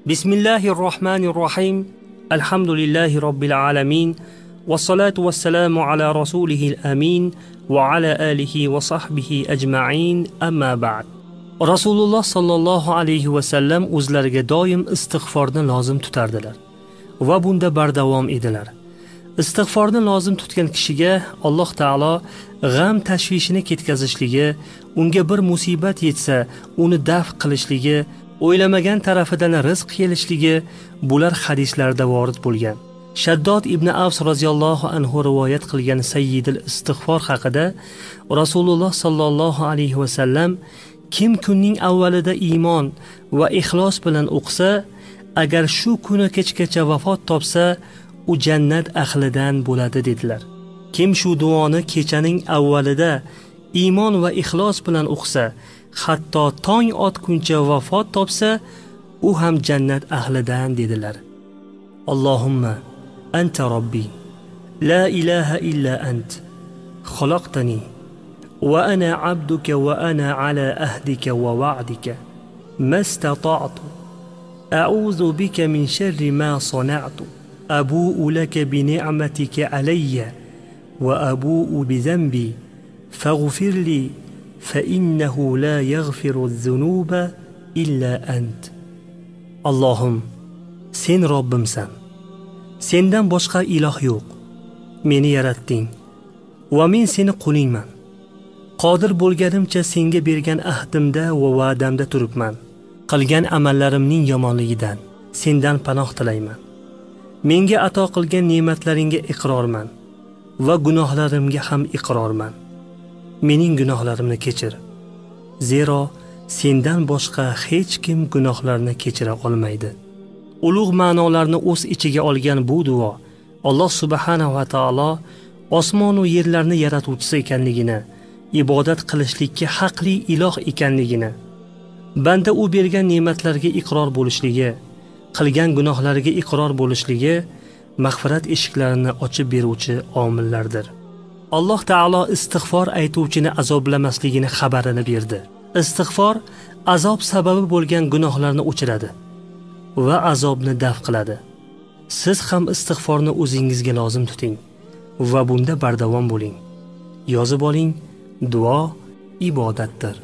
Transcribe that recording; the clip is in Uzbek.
Bismillahirrohmanirrohim. Alhamdulillahi robbil alamin. Vassalatu vassalamu ala rasulihil amin va ala alihi va sahbihi ajma'in. Amma ba'd. Rasululloh sallallohu alayhi va sallam o'zlariga doim istig'forni lozim tutardilar va bunda bardavom edilar. Istig'forni lozim tutgan kishiga Alloh taolo g'am tashvishini ketkazishligi, unga bir musibat yetsa, uni daf qilishligi, o'ylamagan tarafidan rizq kelishligi bular hadislarda vorid bo'lgan. Shaddod ibn Avs roziyallohu anhu rivoyat qilgan sayyidil istig'for haqida Rasululloh sallallohu alayhi va sallam kim kunning avvalida iymon va ixlos bilan o'qisa, agar shu kuni kechgacha vafot topsa, u jannat ahlidan bo'ladi dedilar. Kim shu duoni kechaning avvalida iymon va ixlos bilan o'qisa, hatto tong otguncha vafot topsa, u ham jannat ahlidan dedilar. Allohumma anta robbi la ilaha illa ant xalaqtani va ana abduka va ana ala ahdika va va'dika mastata'tu a'udhu bika min sharri ma sana'tu abu'u laka bi ni'matika alayya wa abu'u bi dhanbi faghfir li فإنه لا يغفر الذنوب إلا أنت. Allohim, sen Robbimsan. Sendan boshqa iloh yo'q. Meni yaratding va men seni qulingman. Qodir bo'lganimcha senga bergan ahdimda va va'damda turibman. Qilgan amallarimning yomonligidan sendan panoh tilayman. Menga ato qilgan ne'matlaringga iqrorman va gunohlarimga ham iqrorman. Mening gunohlarimni kechir. Zero sendan boshqa hech kim gunohlarni kechira olmaydi. Ulug' ma'nolarni o'z ichiga olgan bu duo Alloh subhanahu va taolo osmon va yerlarni yaratuvchisi ekanligini, ibodat qilishlikka haqli iloh ekanligini, banda u bergan ne'matlarga iqror bo'lishligi, qilgan gunohlariga iqror bo'lishligi mag'firat eshiklarini ochib beruvchi omillardir. Alloh taolo istig'for aytuvchini azoblamasligini xabarini berdi. Istig'for azob sababi bo'lgan gunohlarni o'chiradi va azobni daf qiladi. Siz ham istig'forni o'zingizga lozim tuting va bunda bardavom bo'ling. Yozib oling, duo ibodatdir.